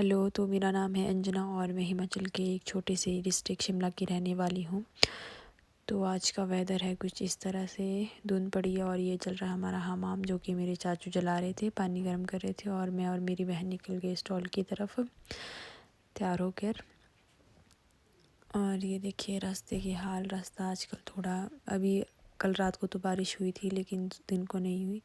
Hello, तो मेरा नाम है अंजना और मैं हिमाचल के एक छोटे से डिस्ट्रिक्ट शिमला की रहने वाली हूँ। तो आज का वेदर है कुछ इस तरह से, धुंध पड़ी है और ये चल रहा है हमारा हमाम, जो कि मेरे चाचू जला रहे थे, पानी गर्म कर रहे थे और मैं और मेरी बहन निकल गए स्टॉल की तरफ तैयार होकर। और ये देखिए रास्ते की हाल, रास्ता आजकल थोड़ा, अभी कल रात को तो बारिश हुई थी लेकिन दिन को नहीं हुई।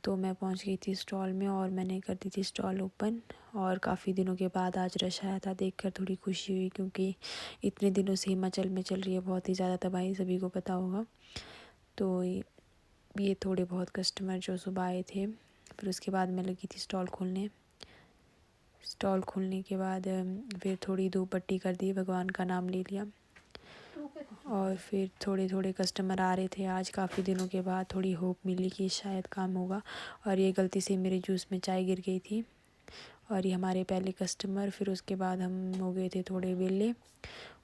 तो मैं पहुंच गई थी स्टॉल में और मैंने कर दी थी स्टॉल ओपन। और काफ़ी दिनों के बाद आज रश आया था, देखकर थोड़ी खुशी हुई, क्योंकि इतने दिनों से हिमाचल में चल रही है बहुत ही ज़्यादा तबाही, सभी को पता होगा। तो ये थोड़े बहुत कस्टमर जो सुबह आए थे, फिर उसके बाद मैं लगी थी स्टॉल खोलने। स्टॉल खोलने के बाद फिर थोड़ी धूप पट्टी कर दी, भगवान का नाम ले लिया और फिर थोड़े थोड़े कस्टमर आ रहे थे। आज काफ़ी दिनों के बाद थोड़ी होप मिली कि शायद काम होगा। और ये गलती से मेरे जूस में चाय गिर गई थी और ये हमारे पहले कस्टमर। फिर उसके बाद हम हो गए थे थोड़े वेले,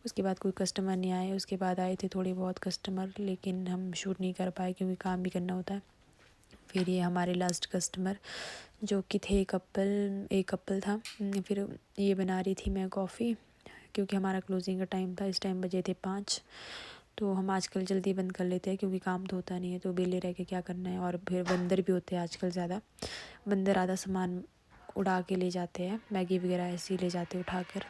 उसके बाद कोई कस्टमर नहीं आए। उसके बाद आए थे थोड़े बहुत कस्टमर, लेकिन हम शूट नहीं कर पाए क्योंकि काम भी करना होता है। फिर ये हमारे लास्ट कस्टमर जो कि थे एक कपल था। फिर ये बना रही थी मैं कॉफ़ी, क्योंकि हमारा क्लोजिंग का टाइम था, इस टाइम बजे थे 5। तो हम आजकल जल्दी बंद कर लेते हैं क्योंकि काम तो होता नहीं है, तो बेले रह के क्या करना है। और फिर बंदर भी होते हैं आजकल ज़्यादा, बंदर आधा सामान उड़ा के ले जाते हैं, मैगी वगैरह ऐसे ही ले जाते हैं उठाकर।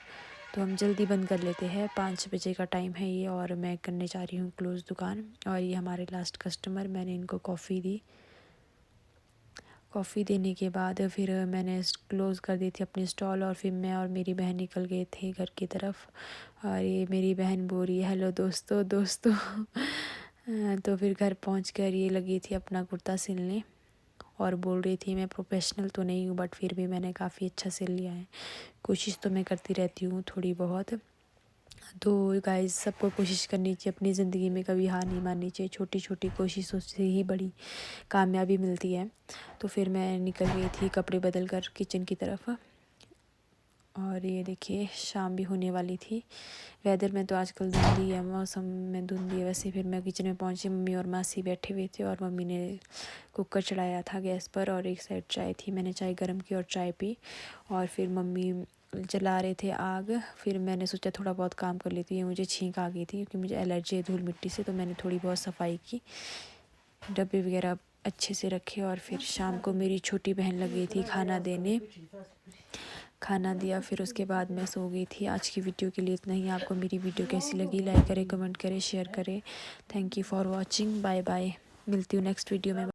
तो हम जल्दी बंद कर लेते हैं, 5 बजे का टाइम है ये और मैं करने जा रही हूँ क्लोज़ दुकान। और ये हमारे लास्ट कस्टमर, मैंने इनको कॉफ़ी दी। कॉफ़ी देने के बाद फिर मैंने क्लोज़ कर दी थी अपनी स्टॉल और फिर मैं और मेरी बहन निकल गए थे घर की तरफ। और ये मेरी बहन बोल रही है हेलो दोस्तों दोस्तों। तो फिर घर पहुंचकर ये लगी थी अपना कुर्ता सिलने और बोल रही थी मैं प्रोफेशनल तो नहीं हूँ बट फिर भी मैंने काफ़ी अच्छा सिल लिया है। कोशिश तो मैं करती रहती हूँ थोड़ी बहुत। तो गाइस सबको कोशिश करनी चाहिए अपनी ज़िंदगी में, कभी हार नहीं माननी चाहिए, छोटी छोटी कोशिशों से ही बड़ी कामयाबी मिलती है। तो फिर मैं निकल गई थी कपड़े बदल कर किचन की तरफ। और ये देखिए शाम भी होने वाली थी। वेदर में तो आजकल धुंधी है, मौसम में धुंधी है। वैसे फिर मैं किचन में पहुंची, मम्मी और मासी बैठे हुए थे और मम्मी ने कुकर चढ़ाया था गैस पर और एक साइड चाय थी। मैंने चाय गर्म की और चाय पी और फिर मम्मी जला रहे थे आग। फिर मैंने सोचा थोड़ा बहुत काम कर लेती है, मुझे छींक आ गई थी क्योंकि मुझे एलर्जी है धूल मिट्टी से। तो मैंने थोड़ी बहुत सफाई की, डब्बे वगैरह अच्छे से रखे। और फिर शाम को मेरी छोटी बहन लगी थी खाना देने, खाना दिया। फिर उसके बाद मैं सो गई थी। आज की वीडियो के लिए इतना ही। आपको मेरी वीडियो कैसी लगी लाइक करें, कमेंट करें, शेयर करें। Thank you for watching, bye bye. मिलती हूँ नेक्स्ट वीडियो में।